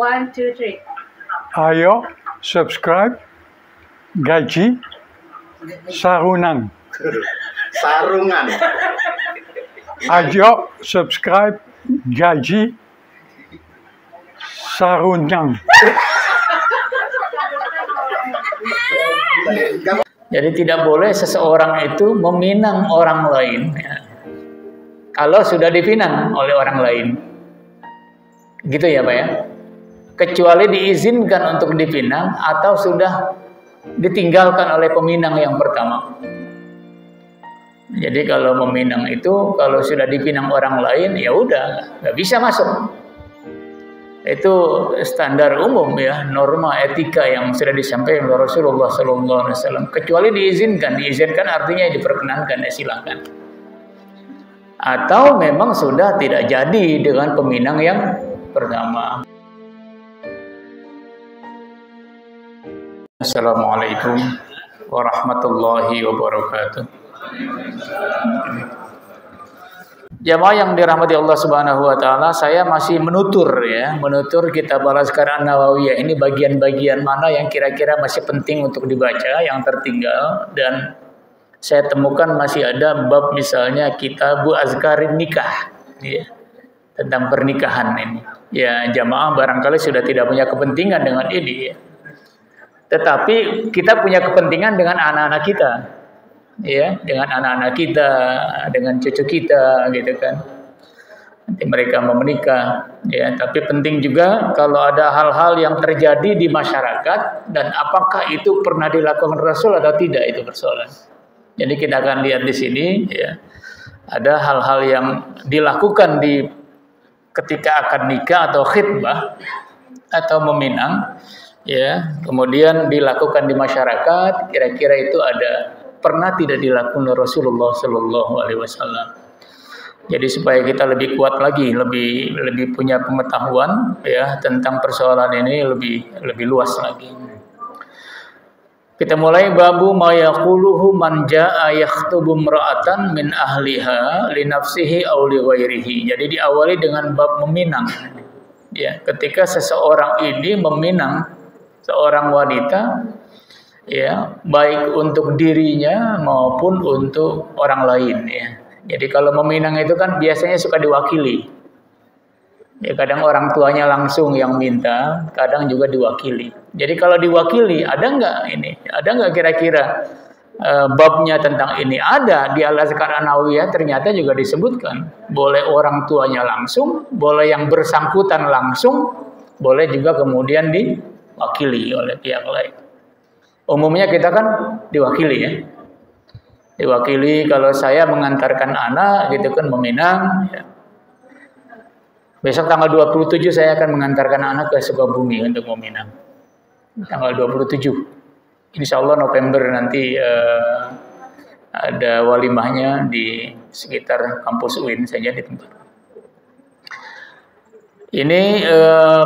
1, 2, 3. Ayo subscribe Gaji Sarunang. Sarungan. Ayo subscribe Gaji Sarunang. Jadi tidak boleh seseorang itu meminang orang lain ya, kalau sudah dipinang oleh orang lain. Gitu ya Pak ya. Kecuali diizinkan untuk dipinang atau sudah ditinggalkan oleh peminang yang pertama. Jadi kalau meminang itu kalau sudah dipinang orang lain ya udah nggak bisa masuk. Itu standar umum ya, norma etika yang sudah disampaikan oleh Rasulullah SAW. Kecuali diizinkan artinya diperkenankan, ya silakan. Atau memang sudah tidak jadi dengan peminang yang pertama. Assalamualaikum warahmatullahi wabarakatuh. Jamaah yang dirahmati Allah Subhanahu wa taala, saya masih menutur kitab Al-Azkar An-Nawawiyah. Ini bagian-bagian mana yang kira-kira masih penting untuk dibaca, yang tertinggal, dan saya temukan masih ada bab misalnya kitab Azkarin Nikah ya, tentang pernikahan ini. Ya, jamaah barangkali sudah tidak punya kepentingan dengan ini ya. Tetapi kita punya kepentingan dengan anak-anak kita. Ya, dengan anak-anak kita, dengan cucu kita gitu kan. Nanti mereka mau menikah ya, tapi penting juga kalau ada hal-hal yang terjadi di masyarakat dan apakah itu pernah dilakukan Rasul atau tidak, itu persoalan. Jadi kita akan lihat di sini ya. Ada hal-hal yang dilakukan ketika akan nikah atau khitbah atau meminang ya, kemudian dilakukan di masyarakat, kira-kira itu pernah tidak dilakukan Rasulullah Sallallahu Alaihi Wasallam. Jadi supaya kita lebih kuat lagi, lebih punya pengetahuan ya tentang persoalan ini lebih luas lagi. Kita mulai babu ma yaquluhu man jaa yakhtubu imra'atan min ahliha li nafsihi aw li ghairihi. Jadi diawali dengan bab meminang. Ya, ketika seseorang ini meminang seorang wanita ya, baik untuk dirinya maupun untuk orang lain ya. Jadi kalau meminang itu kan biasanya suka diwakili. Ya, kadang orang tuanya langsung yang minta, kadang juga diwakili. Jadi kalau diwakili, ada nggak kira-kira babnya tentang ini? Ada di Al-Azkar An-Nawawiyah, ternyata juga disebutkan. Boleh orang tuanya langsung, boleh yang bersangkutan langsung, boleh juga kemudian diwakili oleh pihak lain. Umumnya kita kan diwakili ya. Diwakili kalau saya mengantarkan anak gitu kan meminang ya. Besok tanggal 27 saya akan mengantarkan anak ke Sukabumi untuk meminang. Tanggal 27. Insya Allah November nanti ada walimahnya di sekitar kampus UIN saja di tempat. Ini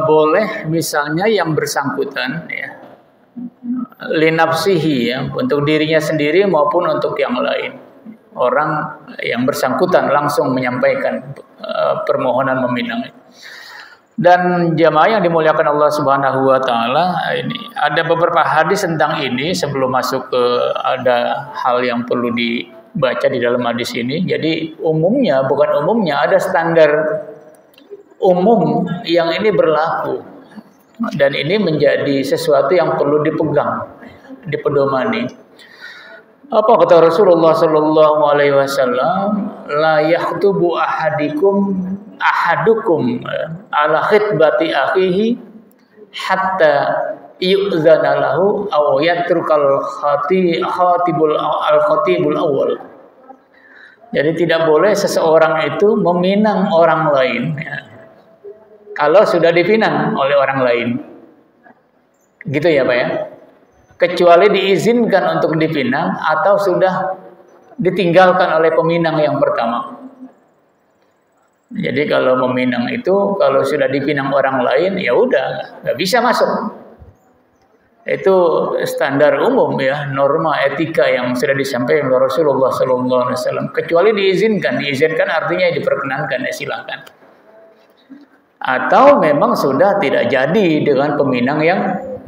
boleh misalnya yang bersangkutan ya, linafsihi ya, untuk dirinya sendiri maupun untuk yang lain. Orang yang bersangkutan langsung menyampaikan permohonan meminang. Dan jamaah yang dimuliakan Allah Subhanahu wa taala, ini ada beberapa hadis tentang ini sebelum masuk ke ada hal yang perlu dibaca di dalam hadis ini. Jadi bukan umumnya ada standar umum yang ini berlaku. Dan ini menjadi sesuatu yang perlu dipegang, dipedomani. Apa kata Rasulullah Sallallahu Alaihi Wasallam? La yakhtubu ahadukum ala khitbati akhihi hatta yu'zana lahu aw yatrukal khatibul awal. Jadi tidak boleh seseorang itu meminang orang lain ya, kalau sudah dipinang oleh orang lain. Gitu ya Pak ya. Kecuali diizinkan untuk dipinang atau sudah ditinggalkan oleh peminang yang pertama. Jadi kalau meminang itu kalau sudah dipinang orang lain ya udah nggak bisa masuk. Itu standar umum ya, norma etika yang sudah disampaikan oleh Rasulullah SAW. Kecuali diizinkan artinya diperkenankan, ya silakan. atau memang sudah tidak jadi dengan peminang yang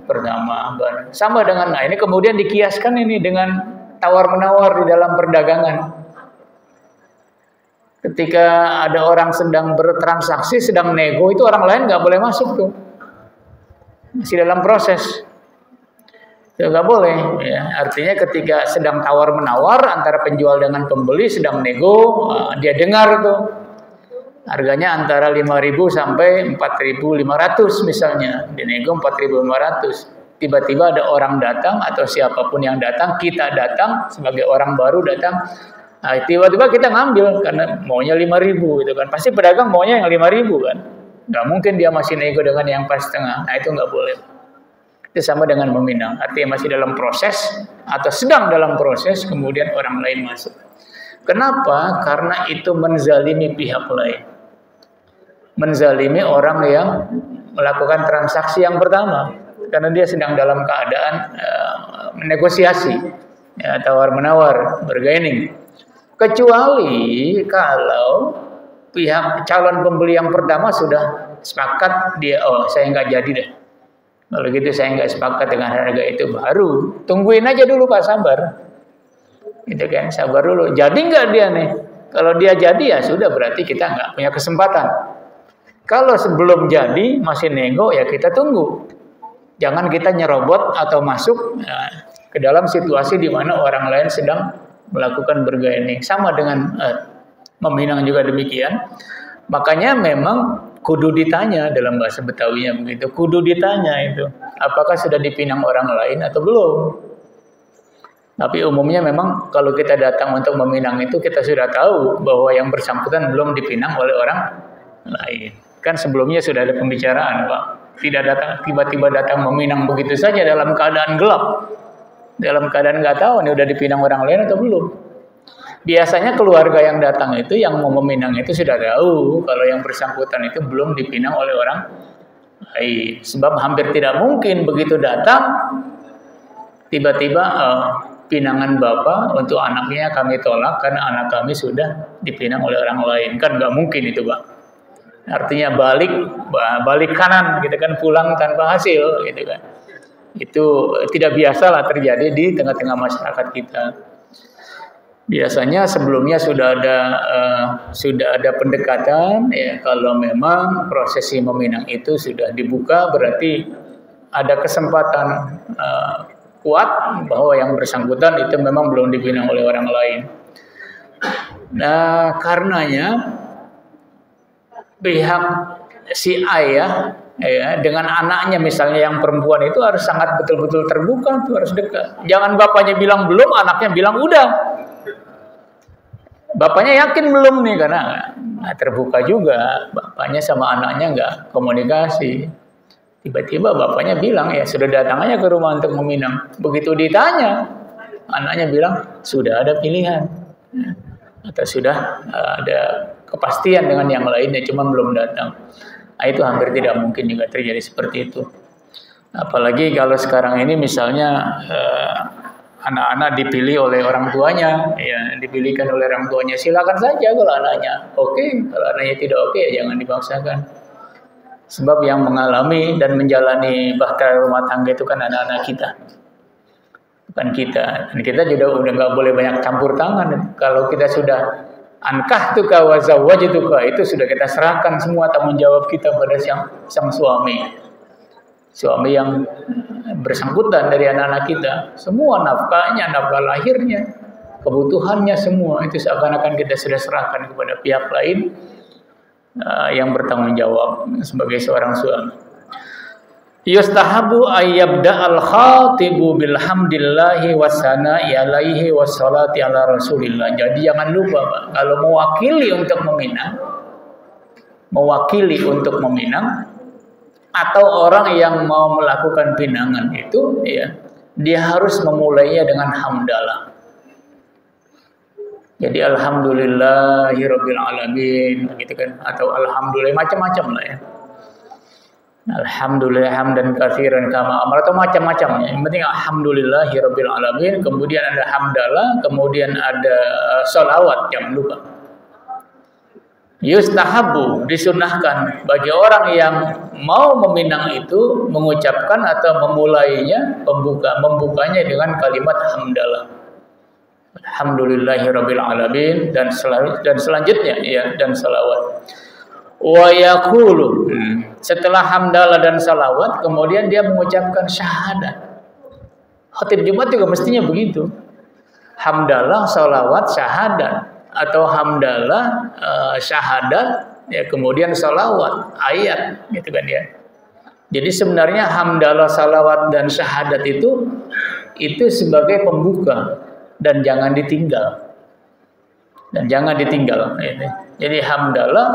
pertama. Sama dengan, nah ini kemudian dikiaskan ini dengan tawar-menawar di dalam perdagangan. Ketika ada orang sedang bertransaksi, sedang nego, itu orang lain nggak boleh masuk tuh. Masih dalam proses. Itu nggak boleh. Ya. Artinya ketika sedang tawar-menawar antara penjual dengan pembeli, sedang nego, dia dengar tuh. Harganya antara 5.000 sampai 4.500 misalnya. Dia nego 4.500. Tiba-tiba ada orang datang atau siapapun yang datang, kita datang sebagai orang baru datang. Nah, tiba-tiba kita ngambil karena maunya 5.000 gitu kan. Pasti pedagang maunya yang 5.000 kan. Nggak mungkin dia masih nego dengan yang pas setengah. Nah, itu nggak boleh. Itu sama dengan meminang. Artinya masih dalam proses atau sedang dalam proses, kemudian orang lain masuk. Kenapa? Karena itu menzalimi pihak lain. Menzalimi orang yang melakukan transaksi yang pertama. Karena dia sedang dalam keadaan negosiasi, ya, tawar-menawar, bargaining. Kecuali kalau pihak calon pembeli yang pertama sudah sepakat, dia, oh saya nggak jadi deh. Kalau gitu saya nggak sepakat dengan harga itu, baru tungguin aja dulu Pak, sabar. Gitu kan, sabar dulu. Jadi nggak dia nih? Kalau dia jadi ya sudah, berarti kita nggak punya kesempatan. Kalau sebelum jadi masih nego, ya kita tunggu. Jangan kita nyerobot atau masuk ke dalam situasi di mana orang lain sedang melakukan bargaining. Sama dengan meminang juga demikian. Makanya memang kudu ditanya, dalam bahasa Betawinya begitu. Kudu ditanya itu, apakah sudah dipinang orang lain atau belum. Tapi umumnya memang kalau kita datang untuk meminang itu, kita sudah tahu bahwa yang bersangkutan belum dipinang oleh orang lain. Kan sebelumnya sudah ada pembicaraan, Pak. Tidak datang, tiba-tiba datang meminang begitu saja dalam keadaan gelap. Dalam keadaan nggak tahu nih udah dipinang orang lain atau belum. Biasanya keluarga yang datang itu, yang mau meminang itu sudah tahu kalau yang bersangkutan itu belum dipinang oleh orang lain. Sebab hampir tidak mungkin begitu datang tiba-tiba pinangan bapak untuk anaknya kami tolak karena anak kami sudah dipinang oleh orang lain. Kan nggak mungkin itu, Pak. Artinya balik kanan gitu kan, pulang tanpa hasil gitu kan. Itu tidak biasalah terjadi di tengah-tengah masyarakat kita. Biasanya sebelumnya sudah ada pendekatan, ya, kalau memang prosesi meminang itu sudah dibuka, berarti ada kesempatan kuat bahwa yang bersangkutan itu memang belum dipinang oleh orang lain. Nah, karenanya pihak si ayah, ya, dengan anaknya misalnya yang perempuan itu harus sangat betul-betul terbuka, tuh harus dekat. Jangan bapaknya bilang belum, anaknya bilang udah. Bapaknya yakin belum nih, karena nggak terbuka juga. Bapaknya sama anaknya nggak komunikasi. Tiba-tiba bapaknya bilang, ya sudah datang aja ke rumah untuk meminang. Begitu ditanya, anaknya bilang sudah ada pilihan, atau sudah ada kepastian dengan yang lainnya, cuma belum datang. Nah, itu hampir tidak mungkin juga terjadi seperti itu. Apalagi kalau sekarang ini misalnya anak-anak dipilih oleh orang tuanya, ya, dipilihkan oleh orang tuanya, silakan saja kalau anaknya oke, kalau anaknya tidak oke, ya jangan dipaksakan. Sebab yang mengalami dan menjalani bahtera rumah tangga itu kan anak-anak kita, bukan kita. Dan kita juga udah nggak boleh banyak campur tangan. Kalau kita sudah ankahtuka wa zawwajtuka, itu sudah kita serahkan semua tanggung jawab kita pada sang suami yang bersangkutan dari anak-anak kita. Semua nafkahnya, nafkah lahirnya, kebutuhannya semua itu seakan-akan kita sudah serahkan kepada pihak lain yang bertanggung jawab sebagai seorang suami. Yustahabu ayyabda al-khatibu bilhamdillahi wassana'i alaihi wassalati ala rasulillah. Jadi jangan lupa, Pak, kalau mewakili untuk meminang atau orang yang mau melakukan pinangan itu, ya, dia harus memulainya dengan hamdalah. Jadi alhamdulillahirabbil alamin gitu kan, atau alhamdulillah, macam-macam lah ya. Alhamdulillah hamdan katsiran kama amar, atau macam-macamnya. Yang penting alhamdulillahirabbil alamin, kemudian ada hamdalah, kemudian ada sholawat, jangan lupa. Yustahabu, disunahkan bagi orang yang mau meminang itu mengucapkan atau memulainya, membukanya dengan kalimat hamdalah. Alhamdulillahirabbil alamin dan selanjutnya ya, dan salawat. Wa yaqulu, setelah hamdalah dan salawat kemudian dia mengucapkan syahadat. Khatib Jumat juga mestinya begitu. Hamdalah, salawat, syahadat, atau hamdalah, syahadat, ya kemudian salawat, ayat, gitu kan ya. Jadi sebenarnya hamdalah, salawat dan syahadat itu sebagai pembuka dan jangan ditinggal. Jadi hamdalah,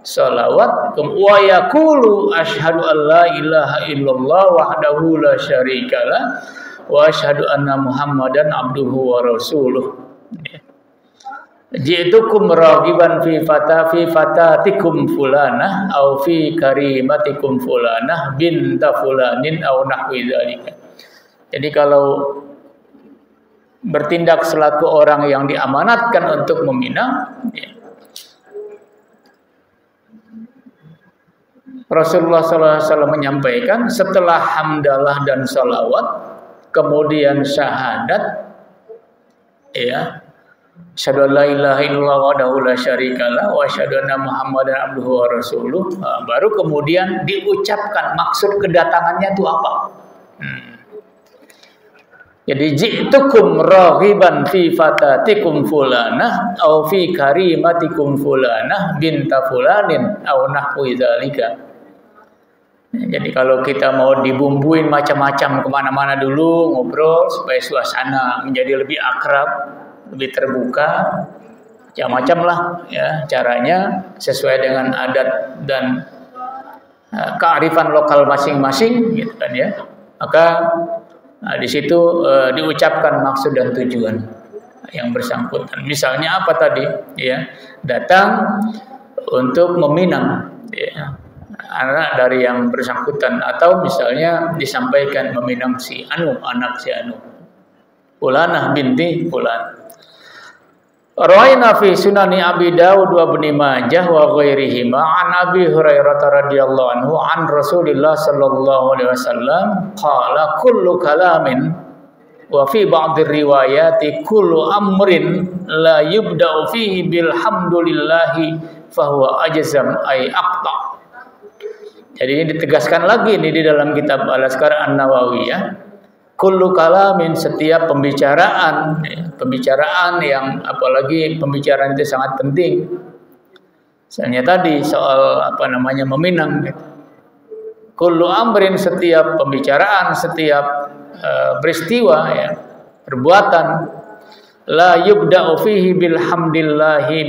salawat, wa yaqulu asyhadu an la ilaha illallah wahdahu la syarikalah wa asyhadu anna muhammadan abduhu wa rasuluh. Ji'tukum ragiban fi fatatikum fulanah au fi karimatikum fulanah binta fulanin au nahwi dzalika. Jadi kalau bertindak selaku orang yang diamanatkan untuk meminang, ya. Rasulullah SAW menyampaikan setelah hamdalah dan salawat kemudian syahadat, ya, asyhadu an la ilaha illallah wahdahu la syarikalah wa asyhadu anna muhammadan abduhu wa rasuluh, baru kemudian diucapkan maksud kedatangannya itu apa. Jadi ji'tukum raghiban fi fatatikum fulanah au fi karimatikum fulanah binta fulanin au nahwi dzalika. Jadi kalau kita mau dibumbuin macam-macam kemana-mana dulu ngobrol supaya suasana menjadi lebih akrab, lebih terbuka, macam-macam lah ya caranya sesuai dengan adat dan kearifan lokal masing-masing, gitu kan ya. Maka di situ diucapkan maksud dan tujuan yang bersangkutan. Misalnya apa tadi? Ya, datang untuk meminang, ya, anak dari yang bersangkutan, atau misalnya disampaikan meminang si Anu, anak si Anu, Fulanah binti Fulan. Rawaina fi sunani Abi Dawud wa Ibnu Majah wa ghairihima an Abi Hurairah radhiyallahu anhu an Rasulillah sallallahu alaihi wasallam qala kullu kalamin wa fi ba'd riwayati kullu amrin la yubda'u fihi bilhamdulillahi fahuwa ajzam ay aqta. Jadi ini ditegaskan lagi ini di dalam kitab Al-Azkar An-Nawawiyah. Kullu kalamin, setiap pembicaraan, pembicaraan yang apalagi pembicaraan itu sangat penting. Misalnya tadi soal meminang. Kullu amrin, setiap pembicaraan, setiap peristiwa, ya, perbuatan. La yubda'u fihi bilhamdillahi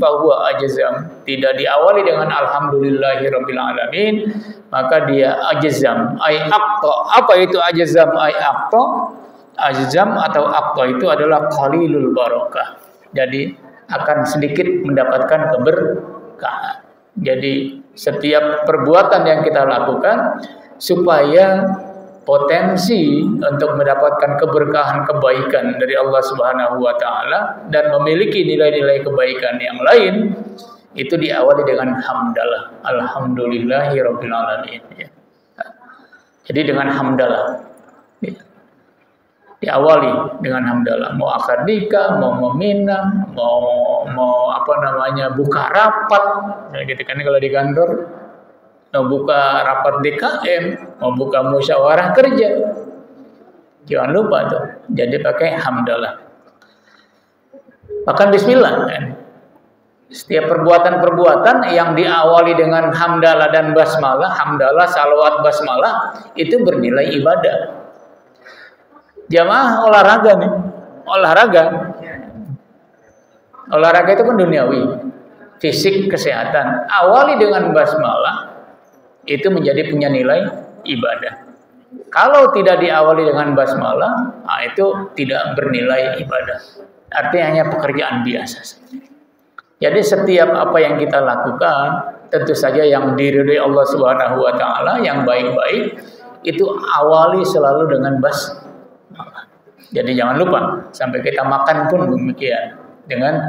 fahuwa ajzam. Tidak diawali dengan alhamdulillahi rabbil alamin, maka dia ajzam ay aqta. Apa itu ajzam ay aqta? Ajzam atau aqta itu adalah qalilul barakah. Jadi akan sedikit mendapatkan keberkahan. Jadi setiap perbuatan yang kita lakukan supaya potensi untuk mendapatkan keberkahan kebaikan dari Allah Subhanahu wa taala dan memiliki nilai-nilai kebaikan yang lain itu diawali dengan hamdalah. Alhamdulillahirabbil alamin. Jadi dengan hamdalah. Diawali dengan hamdalah. Mau akad nikah, mau meminang, mau buka rapat, gitu kan kalau di kantor. Mau buka rapat DKM, mau buka musyawarah kerja, jangan lupa tuh. Jadi pakai hamdalah. Bahkan bismillah. Setiap perbuatan-perbuatan yang diawali dengan hamdalah dan basmalah, hamdalah, salawat, basmalah, itu bernilai ibadah. Jamaah olahraga nih, olahraga itu kan duniawi, fisik, kesehatan. Awali dengan basmalah, itu menjadi punya nilai ibadah. Kalau tidak diawali dengan basmalah, itu tidak bernilai ibadah. Artinya hanya pekerjaan biasa. Jadi setiap apa yang kita lakukan, tentu saja yang diridhai Allah Subhanahu wa taala, yang baik-baik, itu awali selalu dengan basmalah. Jadi jangan lupa, sampai kita makan pun demikian, dengan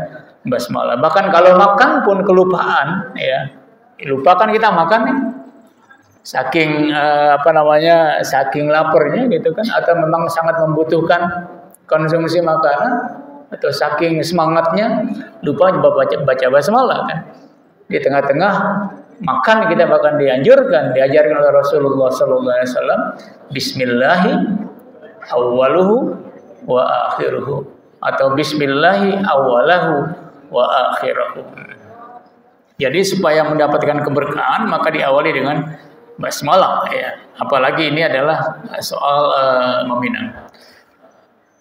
basmalah. Bahkan kalau makan pun kelupaan, ya, lupakan kita makan nih, saking saking laparnya gitu kan, atau memang sangat membutuhkan konsumsi makanan, atau saking semangatnya lupa baca basmalah kan. Di tengah-tengah makan kita bahkan diajarkan oleh Rasulullah SAW, Bismillahi awwaluhu wa akhiruhu, atau Bismillahi awwalahu wa akhiruhu. Jadi supaya mendapatkan keberkahan maka diawali dengan basmalah, ya. Apalagi ini adalah soal meminang.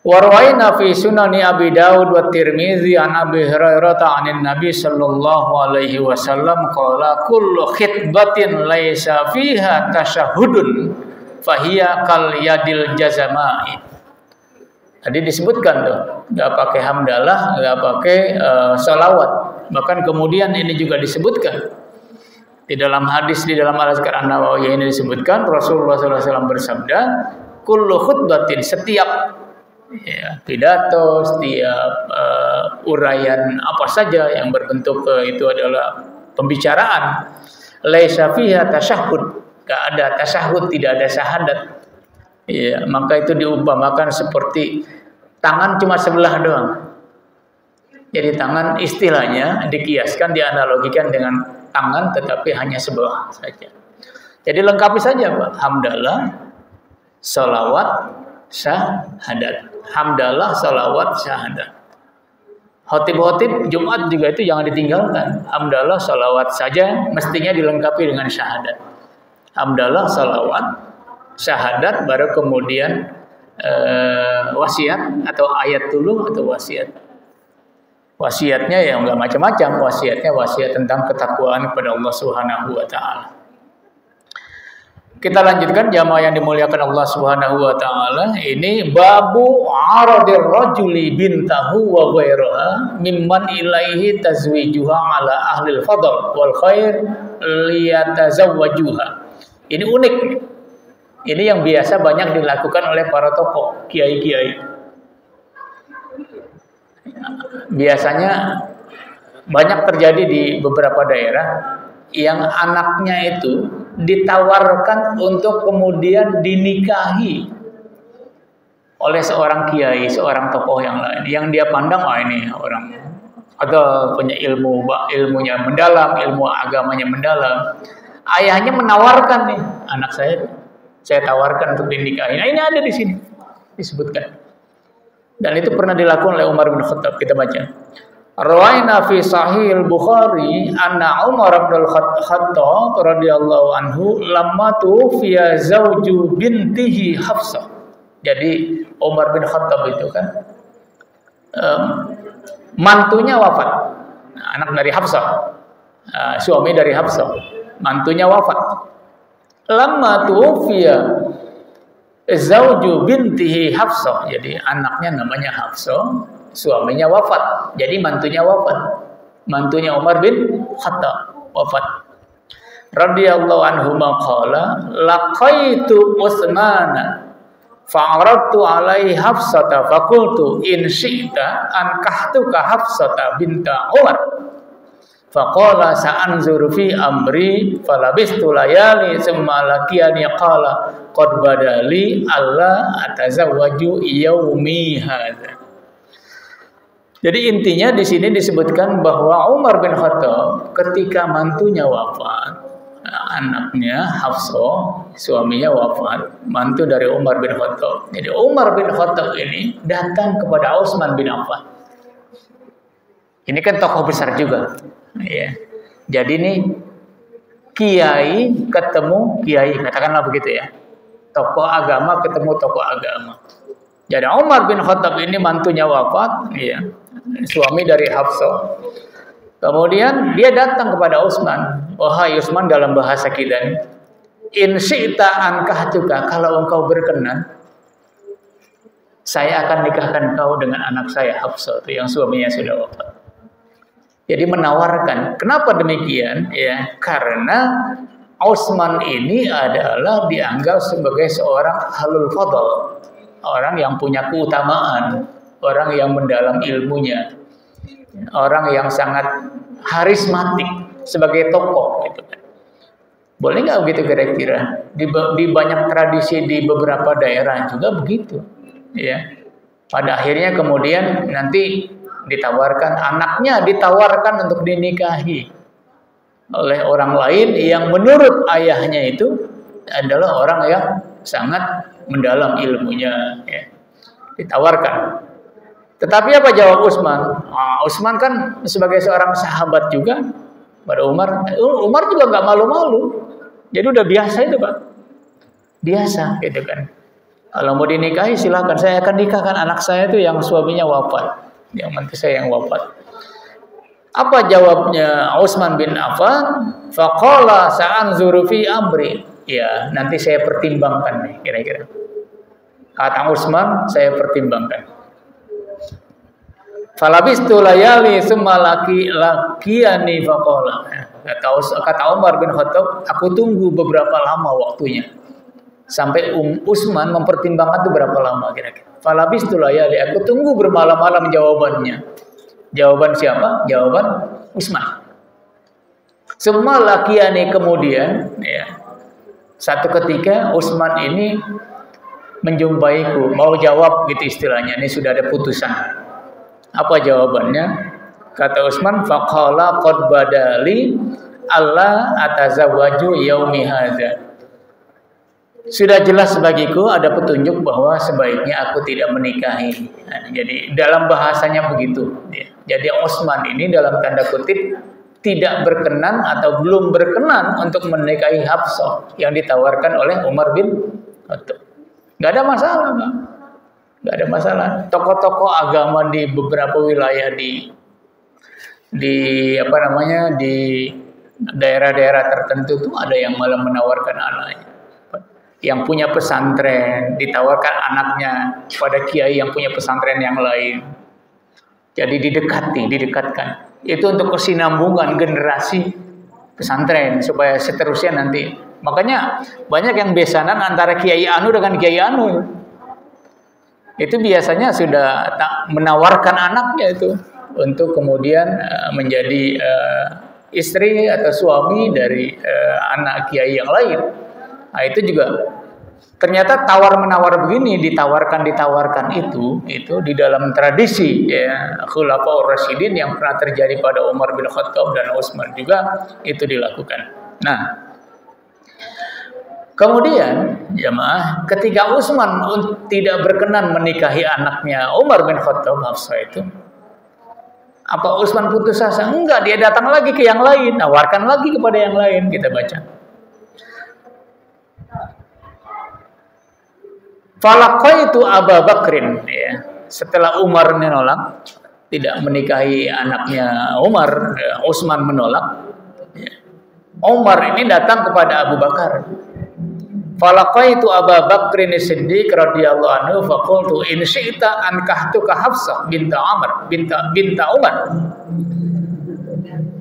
Warwaina fi sunani Abi Daud wa Tirmizi an Abi Hurairah anin Nabi sallallahu alaihi wasallam qala kullu khitbatin laisa fiha tasyahudun fahiya kal yadil jazamai. Tadi disebutkan tuh, enggak pakai hamdalah, enggak pakai shalawat. Bahkan kemudian ini juga disebutkan di dalam hadis, di dalam Al-Azkar An-Nawawi ini disebutkan Rasulullah SAW bersabda, kullu khutbatin, setiap pidato, setiap uraian apa saja yang berbentuk itu adalah pembicaraan, laisa fiha tasyahhud, enggak ada tasyahhud, tidak ada syahadat, ya, maka itu diumpamakan seperti tangan cuma sebelah doang. Jadi tangan istilahnya dikiaskan, dianalogikan dengan tangan tetapi hanya sebelah saja. Jadi lengkapi saja Pak, hamdalah, salawat, syahadat. Hamdalah, salawat, syahadat. Khotib-khotib Jumat juga itu jangan ditinggalkan. Hamdalah, salawat saja mestinya dilengkapi dengan syahadat. Hamdalah, salawat, syahadat, baru kemudian wasiat atau ayat dulu atau wasiat. Wasiatnya ya enggak macam-macam, wasiatnya wasiat tentang ketakwaan kepada Allah Subhanahu wa taala. Kita lanjutkan jamaah yang dimuliakan Allah Subhanahu wa taala. Ini babu aradir rajuli bintahu wa ghairaha mimman ilaihi tazwijuha ala ahlil fadl wal khair liyatazawwajuha. Ini unik. Ini yang biasa banyak dilakukan oleh para tokoh, kiai-kiai. Biasanya banyak terjadi di beberapa daerah yang anaknya itu ditawarkan untuk kemudian dinikahi oleh seorang kiai, seorang tokoh yang lain, yang dia pandang ini orang atau punya ilmunya mendalam, ilmu agamanya mendalam. Ayahnya menawarkan nih, anak saya tawarkan untuk dinikahi. Nah, ini ada di sini disebutkan. Dan itu pernah dilakukan oleh Umar bin Khattab. Kita baca. Rawaina fi Sahih Bukhari anna Umar bin Khattab radhiyallahu anhu lamma tufiya zauju bintihi Hafsah. Jadi Umar bin Khattab itu kan mantunya wafat. Anak dari Hafsah. Suami dari Hafsah. Mantunya wafat. Lamma tufiya zauju bintihi Hafsah. Jadi anaknya namanya Hafsah, suaminya wafat. Jadi mantunya wafat. Mantunya Umar bin Khattab wafat. Radhiyallahu anhu qala laqaitu Utsmana fa'aradtu alaihi Hafsata faqultu in syi'ta ankahtuka Hafsata binta Umar. Faqala sa'anzuru fi amri falabistu layali thumma laqiyani qala qad badali alla atazawwaju yaumi hadza. Jadi intinya di sini disebutkan bahwa Umar bin Khattab ketika mantunya wafat, anaknya Hafsah, suaminya wafat, mantu dari Umar bin Khattab. Jadi Umar bin Khattab ini datang kepada Utsman bin Affan. Ini kan tokoh besar juga. Ya. Jadi ini kiai ketemu kiai, katakanlah begitu ya. Tokoh agama ketemu tokoh agama. Jadi Umar bin Khattab ini mantunya wafat, ya, suami dari Hafsah. Kemudian dia datang kepada Utsman. Wahai Utsman, dalam bahasa kita, in syi'ta ankahtuka, kalau engkau berkenan, saya akan nikahkan kau dengan anak saya Hafsah, yang suaminya sudah wafat. Jadi menawarkan. Kenapa demikian? Ya, karena Utsman ini adalah dianggap sebagai seorang ahlul fadl, orang yang punya keutamaan, orang yang mendalam ilmunya. orang yang sangat harismatik sebagai tokoh gitu kan. Boleh nggak begitu kira-kira? Di banyak tradisi di beberapa daerah juga begitu, ya. Pada akhirnya kemudian nanti ditawarkan anaknya ditawarkan untuk dinikahi oleh orang lain yang menurut ayahnya itu adalah orang yang sangat mendalam ilmunya, ya. Ditawarkan. Tetapi apa jawab Utsman? Utsman kan sebagai seorang sahabat juga pada Umar. Umar juga nggak malu-malu. Jadi udah biasa itu, Pak. Biasa gitu kan. Kalau mau dinikahi silakan, saya akan nikahkan anak saya itu yang suaminya wafat, yang mantu saya yang wafat. Apa jawabnya Utsman bin Affan? Faqala sa'anzuru fi amri. Ya, nanti saya pertimbangkan nih kira-kira. Kata Utsman, saya pertimbangkan. Falabistu layali summa lakiyani faqala. Kata Umar bin Khattab, aku tunggu beberapa lama waktunya. Sampai Utsman mempertimbangkan itu berapa lama kira-kira. Falabistu layali, aku tunggu bermalam-malam jawabannya. Jawaban siapa? Jawaban Utsman. Summa lakiyani, kemudian ya, satu ketika Utsman ini menjumpaiku, mau jawab gitu istilahnya. Ini sudah ada putusan. Apa jawabannya? Kata Utsman, faqala qad badali alla atazawwaju yaumi hadza. Sudah jelas bagiku ada petunjuk bahwa sebaiknya aku tidak menikahi. Nah, jadi dalam bahasanya begitu. Jadi Utsman ini dalam tanda kutip tidak berkenan atau belum berkenan untuk menikahi Hafsah yang ditawarkan oleh Umar bin Khattab. Gak ada masalah, Bang. Gak ada masalah. Tokoh-tokoh agama di beberapa wilayah di daerah-daerah tertentu tuh ada yang malah menawarkan anaknya. Yang punya pesantren ditawarkan anaknya pada kiai yang punya pesantren yang lain. Jadi didekatkan. Itu untuk kesinambungan generasi pesantren supaya seterusnya nanti. Makanya banyak yang besanan antara kiai anu dengan kiai anu. Itu biasanya sudah tak menawarkan anaknya itu untuk kemudian menjadi istri atau suami dari anak kiai yang lain. Nah, itu juga ternyata tawar-menawar begini, ditawarkan itu di dalam tradisi ya Khulafaur Rasyidin yang pernah terjadi pada Umar bin Khattab dan Utsman juga itu dilakukan. Nah, kemudian jemaah, ketika Utsman tidak berkenan menikahi anaknya Umar bin Khattab Hafsah itu, apa Utsman putus asa? Enggak, dia datang lagi ke yang lain, nawarkan lagi kepada yang lain. Kita baca. Falaqaitu Abu Bakrin, ya. Setelah Umar menolak tidak menikahi anaknya Umar, Utsman menolak. Ya. Umar ini datang kepada Abu Bakar. Falaqaitu Abu Bakrin Siddiq radhiyallahu anhu faqultu in syi'ta ankahtuka Hafsah binta Umar.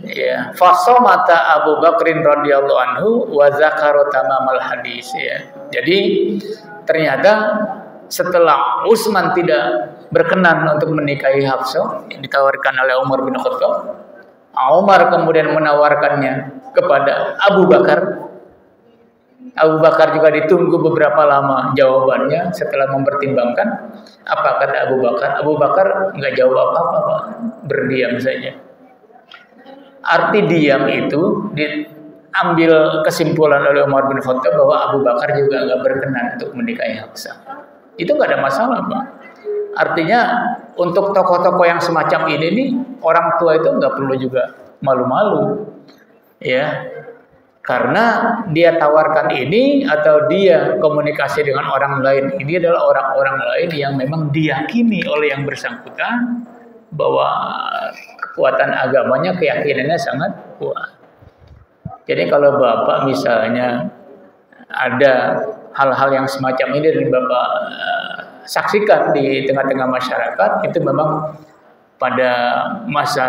Ya, fasomata Abu Bakrin radhiyallahu anhu wa zakara tamamal hadis, ya. Jadi ternyata setelah Utsman tidak berkenan untuk menikahi Hafsah yang ditawarkan oleh Umar bin Khattab, Umar kemudian menawarkannya kepada Abu Bakar. Abu Bakar juga ditunggu beberapa lama jawabannya. Setelah mempertimbangkan, apa kata Abu Bakar? Abu Bakar nggak jawab apa-apa, Pak. Berdiam saja. Arti diam itu diambil kesimpulan oleh Umar bin Khattab bahwa Abu Bakar juga nggak berkenan untuk menikahi Hafsah. Itu nggak ada masalah, Pak. Artinya untuk tokoh-tokoh yang semacam ini nih, orang tua itu nggak perlu juga malu-malu, ya. Karena dia tawarkan ini atau dia komunikasi dengan orang lain, ini adalah orang-orang lain yang memang diyakini oleh yang bersangkutan bahwa kekuatan agamanya, keyakinannya sangat kuat. Jadi kalau Bapak misalnya ada hal-hal yang semacam ini dan Bapak saksikan di tengah-tengah masyarakat, itu memang pada masa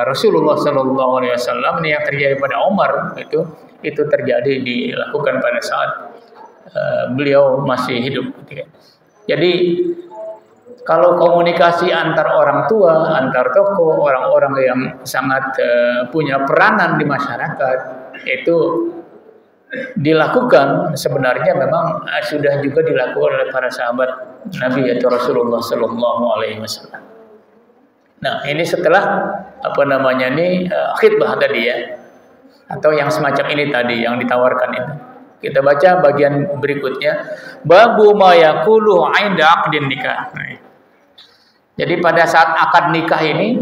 Rasulullah SAW ini yang terjadi pada Umar itu terjadi dilakukan pada saat beliau masih hidup. Jadi Kalau komunikasi antar orang tua, antar tokoh, orang-orang yang sangat punya peranan di masyarakat, itu dilakukan sebenarnya memang sudah juga dilakukan oleh para sahabat Nabi yaitu Rasulullah Sallallahu Alaihi Wasallam. Nah, ini setelah khitbah tadi ya, atau yang semacam ini tadi yang ditawarkan itu. Kita baca bagian berikutnya, babu ma yaqulu 'inda 'aqdin nikah. Jadi pada saat akad nikah ini,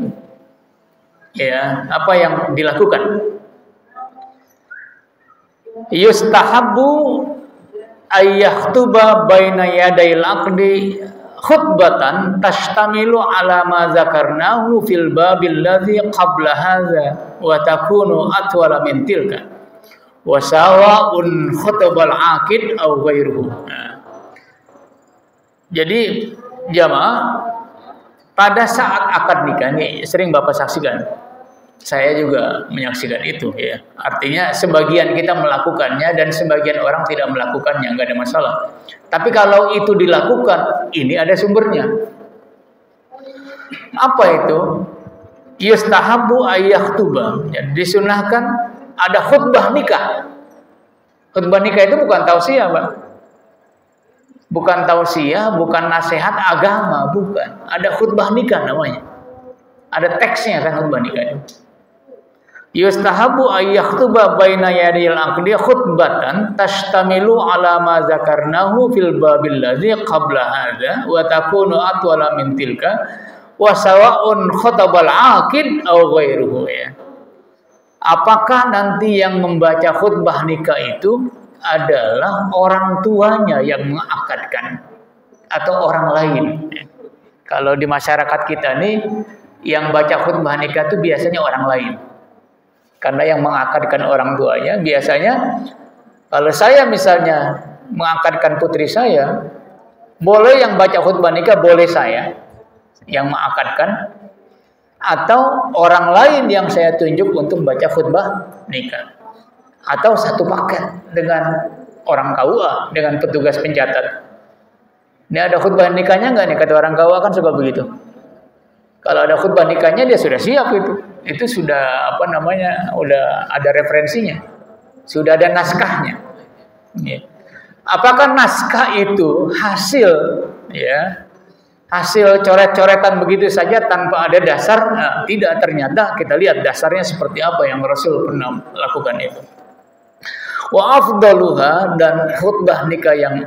ya apa yang dilakukan? Yustahabbu ayyakhtuba baina yadayil aqdi khutbatan tashtamilu ala ma zakarnahu fil babil ladzi qabla hadza wa takunu atwala min tilka wa sawa'un khutbal aqid aw ghairuhu. Jadi jamaah, pada saat akad nikah ini sering Bapak saksikan, saya juga menyaksikan itu ya. Artinya sebagian kita melakukannya dan sebagian orang tidak melakukannya, nggak ada masalah. Tapi kalau itu dilakukan, ini ada sumbernya. Apa itu? Yustahabu ayyakhtuba. Ya, disunahkan ada khutbah nikah. Khutbah nikah itu bukan tausiah, Pak. Bukan tausiah, bukan nasihat agama, bukan. Ada khutbah nikah namanya. Ada teksnya kan khutbah nikah itu. Yustahabu ayyakhtuba baina yadayil aqdi khutbatan tashtamilu ala ma zakarnahu fil babil ladzi qabla hadza wa takunu atwala min tilka wa sawa'un khatabal aqid aw ghairuhu ya. Apakah nanti yang membaca khutbah nikah itu adalah orang tuanya yang mengakadkan atau orang lain? Kalau di masyarakat kita nih yang baca khutbah nikah itu biasanya orang lain. Karena yang mengakadkan orang tuanya biasanya, kalau saya misalnya mengakadkan putri saya, boleh yang baca khutbah nikah boleh saya yang mengakadkan, atau orang lain yang saya tunjuk untuk baca khutbah nikah, atau satu paket dengan orang KUA, dengan petugas pencatat. Ini ada khutbah nikahnya nggak nih? Kata orang KUA kan suka begitu. Kalau ada khutbah nikahnya dia sudah siap itu. Itu sudah udah ada referensinya. Sudah ada naskahnya. Ya. Apakah naskah itu hasil hasil coret-coretan begitu saja tanpa ada dasar? Nah, tidak, ternyata kita lihat dasarnya seperti apa yang Rasul pernah lakukan itu. Wa afdaluha, dan khutbah nikah yang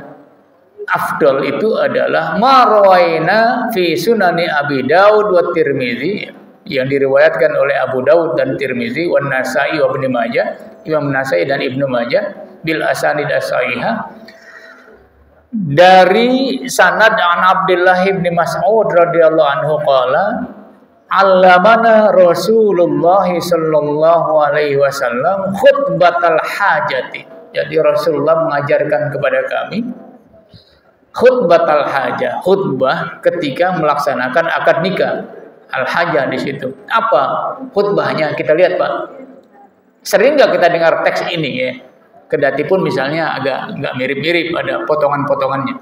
afdal itu adalah marwaina fi sunani Abi Daud wa Tirmizi, yang diriwayatkan oleh Abu Daud dan Tirmizi, wan Nasai wa Ibnu Majah, Imam Nasai dan Ibnu Majah bil asanid as-sahihah, dari sanad an Abdullah bin Mas'ud radhiyallahu anhu qala allamana Rasulullah sallallahu alaihi wasallam khutbatal hajati. Jadi Rasulullah mengajarkan kepada kami khutbatal hajah, khutbah ketika melaksanakan akad nikah. Al-hajah di situ. Apa khutbahnya? Kita lihat, Pak. Sering nggak kita dengar teks ini ya? Kedati pun misalnya agak mirip-mirip, ada potongan-potongannya.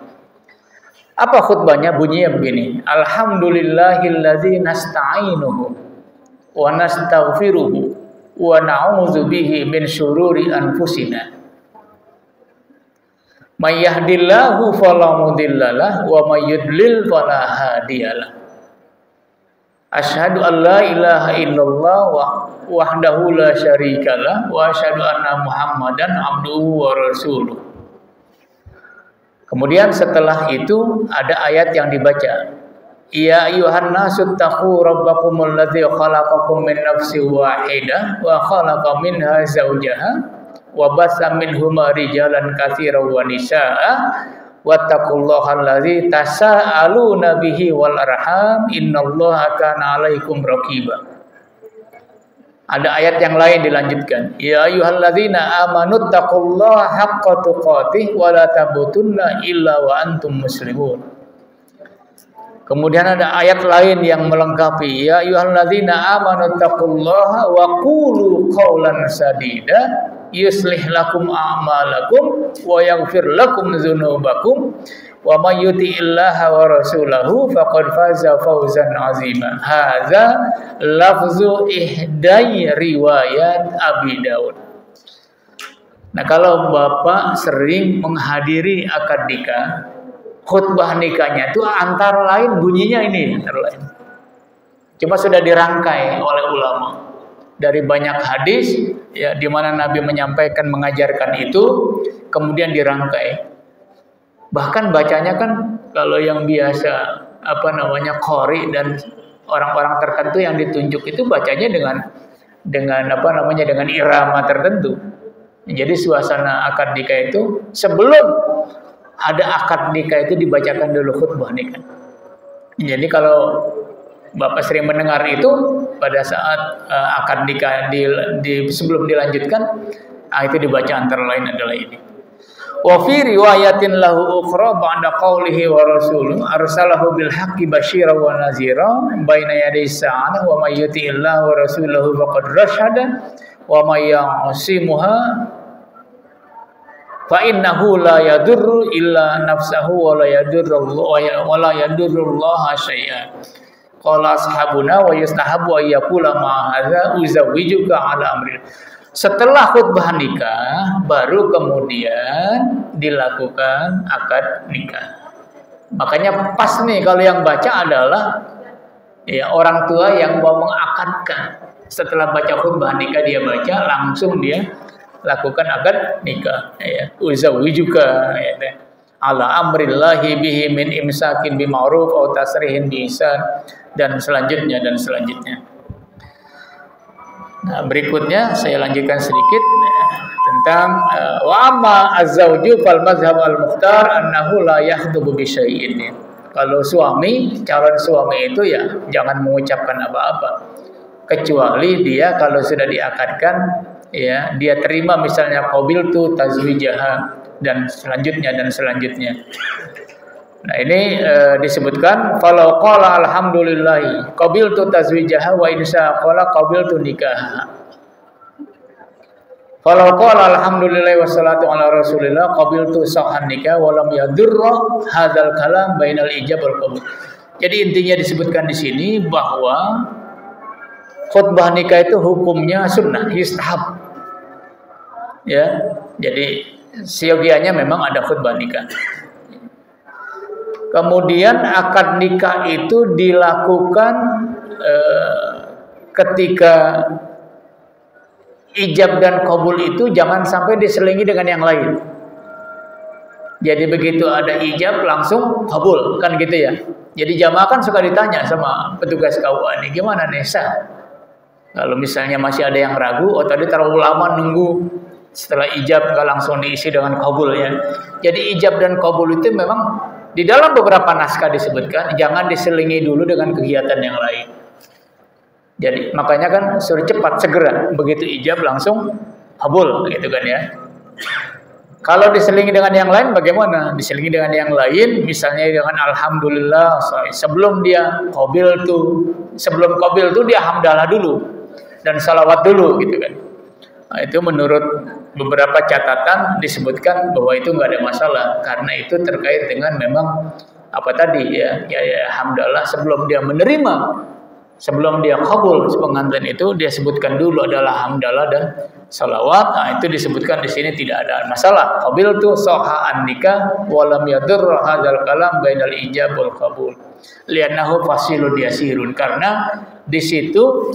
Apa khutbahnya? Bunyinya begini. Alhamdulillahilladzi nasta'inuhu wa nastaghfiruhu wa na'udzu bihi min syururi anfusina. May yahdihillahu fala mudhillalah wa may yudlil fala hadiyalah. Asyhadu an la ilaha illallah wahdahu la syarikalah wa asyhadu anna Muhammadan abduhu wa rasuluh. Kemudian setelah itu ada ayat yang dibaca. Ya ayyuhan nasu taqu rabbakumul ladzi khalaqakum min nafsin wahidah wa khalaqa minha zawjaha wa bassa minhuma rijalan katsiran wa nisaa'a wattaqullaha allazi tasaaluna bihi wal arham innallaha kana 'alaikum raqiba. Ada ayat yang lain dilanjutkan. Ya ayyuhalladzina amanu taqullaha haqqa tuqatih wa la tamutunna illa wa antum muslimun. Kemudian ada ayat lain yang melengkapi. Ya ayyuhalladzina amanu taqullaha wa qulu qawlan sadida yuslih lakum a'malakum wa yaghfir lakum dzunubakum Wa may yuti'illaha wa rasulahu faqad faza fawzan 'azima. Hadza lafzu ihdai riwayat Abi Daud. Nah, kalau Bapak sering menghadiri akad nikah, khutbah nikahnya itu antara lain bunyinya ini, antara lain. Cuma sudah dirangkai oleh ulama dari banyak hadis ya di mana Nabi menyampaikan mengajarkan itu, kemudian dirangkai. Bahkan bacanya kan kalau yang biasa qori dan orang-orang tertentu yang ditunjuk itu bacanya dengan irama tertentu. Jadi suasana akad nikah itu sebelum ada akad nikah itu dibacakan dulu khutbah nikah. Jadi kalau Bapak sering mendengar itu pada saat akad nikah sebelum dilanjutkan, itu dibaca antara lain adalah ini. Wa fi riwayatin lahu ukhra ba'da qawlihi wa rasuluhu arsalahu bil haqqi basyira wa nazira baina yaday sa'ah wa may yuti'illahu wa rasulahu faqad rasyada wa may ya'simuha fa innahu la yadurru illa nafsahu wa la yadurru Allah syai'an. Qala ashabuna wa yustahabu ay yaqula ma hadza uzawwijuka ala amri. Setelah khutbah nikah baru kemudian dilakukan akad nikah. Makanya pas nih kalau yang baca adalah ya orang tua yang mau mengakadkan. Setelah baca khutbah nikah dia baca langsung dia lakukan akad nikah ya. Uzawwijuka ya. Ala amrillahi bihi min imsakin bima'ruf aw tasrihin bi ihsan dan selanjutnya. Nah, berikutnya saya lanjutkan sedikit tentang wa amma az-zawju fal mazhab al-mukhtar annahu la yakhdubu bi syai'in. Kalau calon suami itu ya jangan mengucapkan apa-apa kecuali dia kalau sudah diakadkan ya dia terima misalnya qabiltu tazwijaha dan selanjutnya. Nah, ini disebutkan falau qala alhamdulillah qabiltu tazwijaha wa insya qala qabiltu nikah. Falau qala alhamdulillah wassalatu ala rasulillah qabiltu sahhan nikah wa lam yadurra hadzal kalam bainal ijab wal qabul. Jadi intinya disebutkan di sini bahwa khutbah nikah itu hukumnya sunnah, yustahab. Ya. Jadi siogianya memang ada khutbah nikah. Kemudian akad nikah itu dilakukan ketika ijab dan qabul itu jangan sampai diselingi dengan yang lain. Jadi begitu ada ijab langsung qabul kan gitu ya. Jadi jamaah kan suka ditanya sama petugas KUA ini gimana nih sah? Kalau misalnya masih ada yang ragu, tadi terlalu lama nunggu setelah ijab nggak langsung diisi dengan qabul ya. Jadi ijab dan qabul itu memang di dalam beberapa naskah disebutkan jangan diselingi dulu dengan kegiatan yang lain. Jadi makanya kan suruh cepat segera begitu ijab langsung qabul gitu kan ya. Kalau diselingi dengan yang lain bagaimana? Diselingi dengan yang lain misalnya dengan alhamdulillah sebelum qabil tuh dia hamdalah dulu dan salawat dulu gitu kan. Nah, itu menurut beberapa catatan disebutkan bahwa itu nggak ada masalah karena itu terkait dengan memang hamdalah sebelum dia menerima, sebelum dia qabul pengantin itu dia sebutkan dulu adalah hamdalah dan salawat. Nah, itu disebutkan di sini tidak ada masalah. Qabiltu sahha an-nikah wa lam yadur hadzal kalam bainal ijab wal qabul. Li'annahu fasilun yasirun karena di situ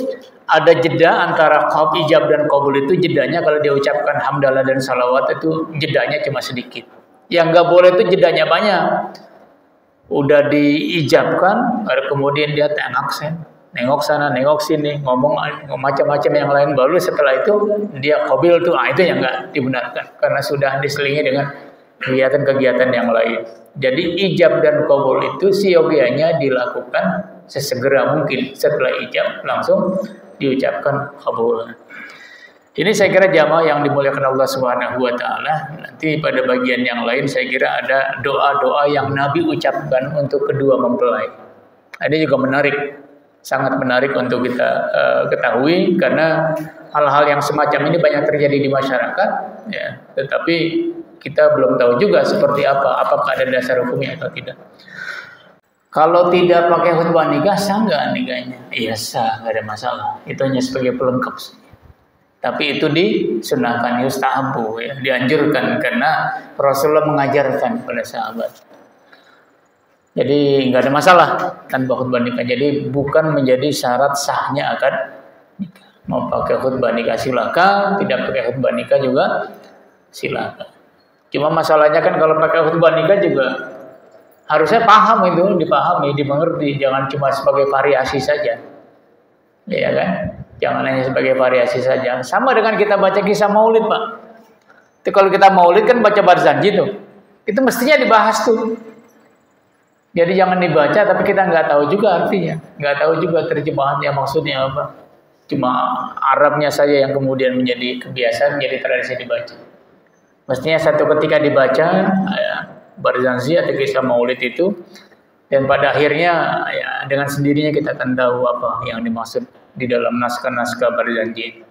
ada jeda antara ijab dan qabul itu jedanya kalau dia ucapkan hamdalah dan salawat itu jedanya cuma sedikit. Yang nggak boleh itu jedanya banyak. Udah diijabkan, baru kemudian dia nengok sana, nengok sini, ngomong macam-macam yang lain. Baru setelah itu dia qabil tuh, itu yang nggak dibenarkan karena sudah diselingi dengan kegiatan-kegiatan yang lain. Jadi ijab dan qabul itu siogianya dilakukan sesegera mungkin setelah ijab langsung diucapkan qabul. Ini saya kira jamaah yang dimuliakan Allah Subhanahu wa taala. Nanti pada bagian yang lain saya kira ada doa-doa yang Nabi ucapkan untuk kedua mempelai. Ini juga menarik, sangat menarik untuk kita ketahui karena hal-hal yang semacam ini banyak terjadi di masyarakat ya. Tetapi kita belum tahu juga seperti apa, apakah ada dasar hukumnya atau tidak. Kalau tidak pakai khutbah nikah, sah nggak nikahnya? Iya sah, nggak ada masalah. Itu hanya sebagai pelengkap. Tapi itu disunahkan, yustahabu, ya, dianjurkan karena Rasulullah mengajarkan pada sahabat. Jadi nggak ada masalah tanpa khutbah nikah. Jadi bukan menjadi syarat sahnya akad nikah. Mau pakai khutbah nikah silakan, tidak pakai khutbah nikah juga silakan. Cuma masalahnya kan kalau pakai khutbah nikah juga harusnya paham itu, dipahami, dimengerti, jangan cuma sebagai variasi saja. Ya kan? Jangan hanya sebagai variasi saja. Sama dengan kita baca kisah Maulid, Pak. Itu kalau kita Maulid kan baca Barzanji tuh. Itu mestinya dibahas tuh. Jadi jangan dibaca tapi kita nggak tahu juga artinya, nggak tahu juga terjemahannya maksudnya apa. Cuma Arabnya saja yang kemudian menjadi kebiasaan, menjadi tradisi dibaca. Mestinya satu ketika dibaca ya, Barzanji atau kisah Maulid itu, dan pada akhirnya ya, dengan sendirinya kita akan tahu apa yang dimaksud di dalam naskah-naskah Barzanji.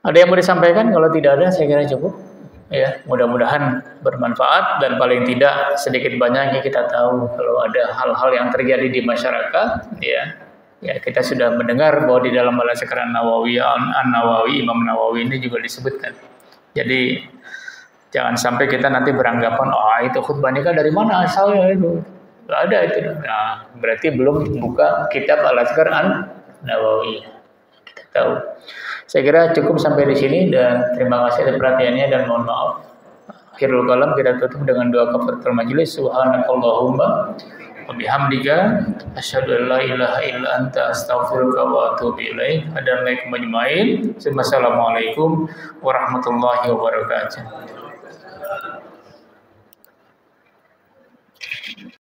Ada yang mau disampaikan? Kalau tidak ada, saya kira cukup. Ya, mudah-mudahan bermanfaat dan paling tidak sedikit banyaknya kita tahu kalau ada hal-hal yang terjadi di masyarakat. Ya kita sudah mendengar bahwa di dalam Al-Azkar An-Nawawi, Imam Nawawi ini juga disebutkan. Jadi jangan sampai kita nanti beranggapan, itu khutbah nikah dari mana asalnya itu? Nggak ada itu. Nah, berarti belum buka kitab Al-Azkar An-Nawawi. Kita tahu. Saya kira cukup sampai di sini dan terima kasih atas perhatiannya dan mohon maaf. Akhirul kalam kita tutup dengan doa kafaratul majelis. Subhanakallahumma wa bihamdika asyhadu an la ilaha illa anta astaghfiruka wa atubu ilaik. Assalamualaikum warahmatullahi wabarakatuh.